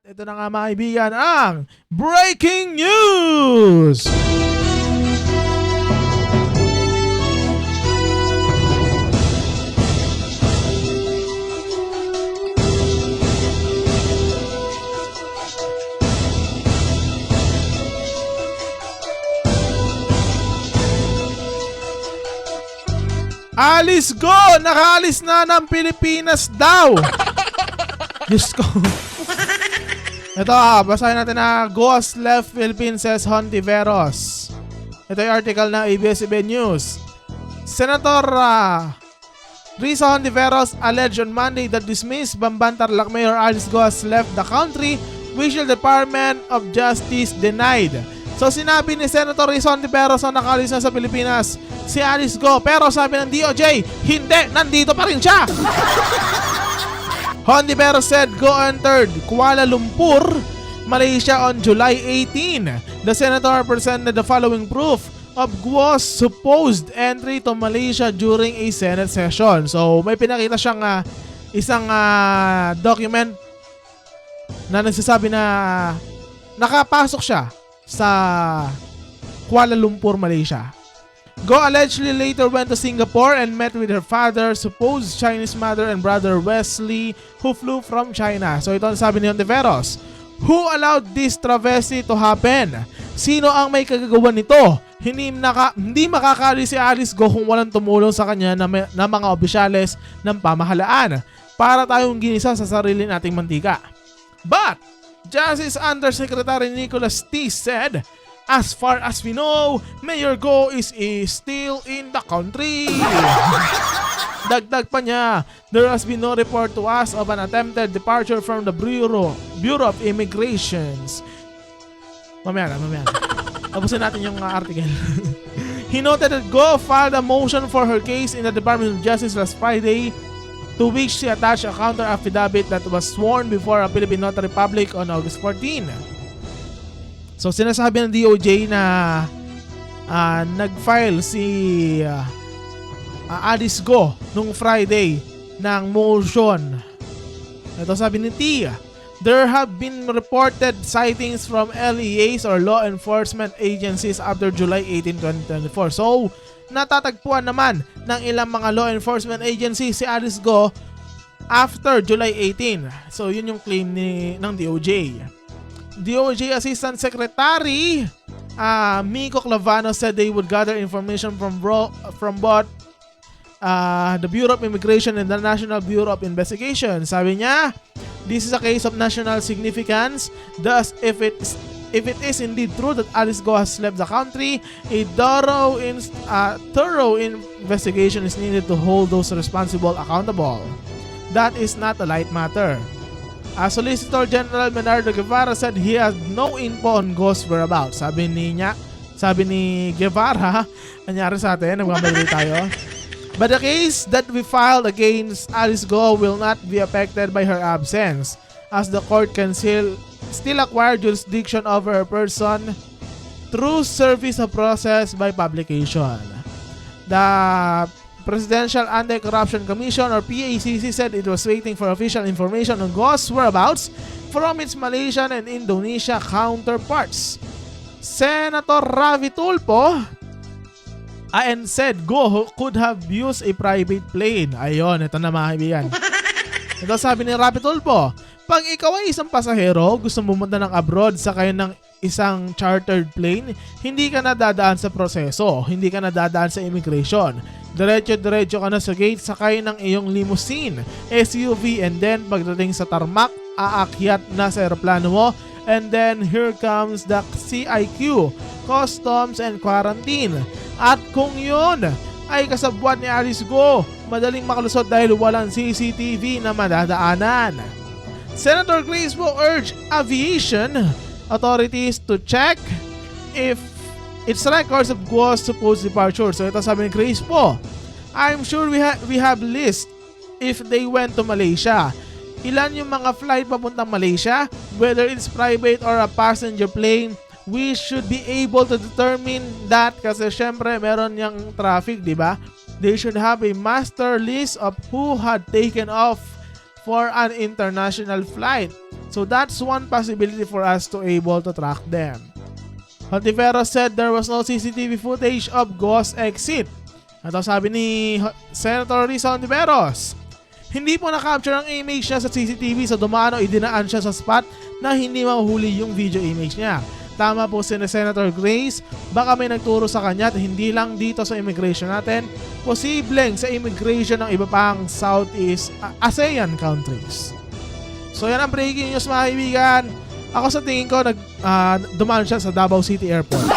ito na nga mga kaibigan ang Breaking News! Alice Go! Nakaalis na ng Pilipinas daw! Diyos ko. Ito basahin natin na Ghost left Philippines says Hontiveros. Ito yung article ng ABS-CBN News. Senator Risa Hontiveros alleged on Monday that dismissed Bamban Tarlac Mayor Alice Go has left the country, which the Department of Justice denied. So sinabi ni Senator Risa Hontiveros na nakaalis na sa Pilipinas si Alice Go, pero sabi ng DOJ, hindi, nandito pa rin siya. Hontiveros said Go entered Kuala Lumpur, Malaysia on July 18. The senator presented the following proof of Guo's supposed entry to Malaysia during a Senate session. So may pinakita siyang isang document na nagsasabi na nakapasok siya sa Kuala Lumpur, Malaysia. Go allegedly later went to Singapore and met with her father, supposed Chinese mother, and brother Wesley, who flew from China. So ito ang sabi ni Hontiveros. Who allowed this travesty to happen? Sino ang may kagagawan nito? Hindi makakali si Alice Go kung walang tumulong sa kanya na mga opisyales ng pamahalaan para tayong ginisa sa sarili nating mantika. But Justice Undersecretary Nicholas T. said, as far as we know, Mayor Go is still in the country. Dagdag pa niya, there has been no report to us of an attempted departure from the Bureau of Immigrations. Mamaya na. Tapusin natin yung article. He noted that Go filed a motion for her case in the Department of Justice last Friday, to which she attached a counter affidavit that was sworn before a Philippine Notary Public on August 14. So sinasabi ng DOJ na nag-file si Alice Go nung Friday ng motion. Ito sabi ni Tia, there have been reported sightings from LEAs or law enforcement agencies after July 18, 2024. So natatagpuan naman ng ilang mga law enforcement agencies si Alice Go after July 18. So yun yung claim ng DOJ. DOJ Assistant Secretary Miko Clavano said they would gather information from both the Bureau of Immigration and the National Bureau of Investigation. Sabi niya, this is a case of national significance. Thus, if it is indeed true that Alice Go has left the country, a thorough investigation is needed to hold those responsible accountable. That is not a light matter. Solicitor General Menardo Guevara said he has no info on Go's whereabouts. Sabi ni Guevara, nangyari sa atin, nagmamadali tayo. But the case that we filed against Alice Go will not be affected by her absence, as the court can still acquire jurisdiction over her person through service of process by publication. The Presidential Anti-Corruption Commission or PACC said it was waiting for official information on Go's whereabouts from its Malaysian and Indonesia counterparts. Senator Ravi Tulfo and said Go could have used a private plane. Ayon, ito na mga kaibigan. Ito sabi ni Ravi Tulfo, pag ikaw ay isang pasahero, gusto mo pumunta ng abroad sakay ng isang chartered plane, hindi ka na dadaan sa proseso, hindi ka na dadaan sa immigration. Diretso ka na sa gate, sakay ng iyong limousine, SUV, and then pagdating sa tarmac, aakyat na sa aeroplano mo, and then here comes the CIQ, Customs and Quarantine. At kung yun ay kasabwat ni Alice Go, madaling makalusot dahil walang CCTV na madadaanan. Senator Grace Poe urged aviation authorities to check if its records of Guo's supposed departure. So ito sabi ni Grace Poe, I'm sure we have list if they went to Malaysia. Ilan yung mga flight papuntang Malaysia, whether it's private or a passenger plane, we should be able to determine that kasi syempre meron yung traffic, di ba? They should have a master list of who had taken off for an international flight. So that's one possibility for us to able to track them. Hontiveros said there was no CCTV footage of Ghost exit. Ito sabi ni Senator Risa Hontiveros. Hindi po na-capture ang image niya sa CCTV so dumano idinaan siya sa spot na hindi mahuhuli yung video image niya. Tama po si Senator Grace, baka may nagturo sa kanya at hindi lang dito sa immigration natin, posibleng sa immigration ng iba pang Southeast ASEAN countries. So yan ang breaking news mga kaibigan. Ako sa tingin ko dumaan siya sa Davao City Airport.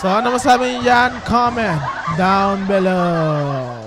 So ano masabi niyo dyan? Comment down below.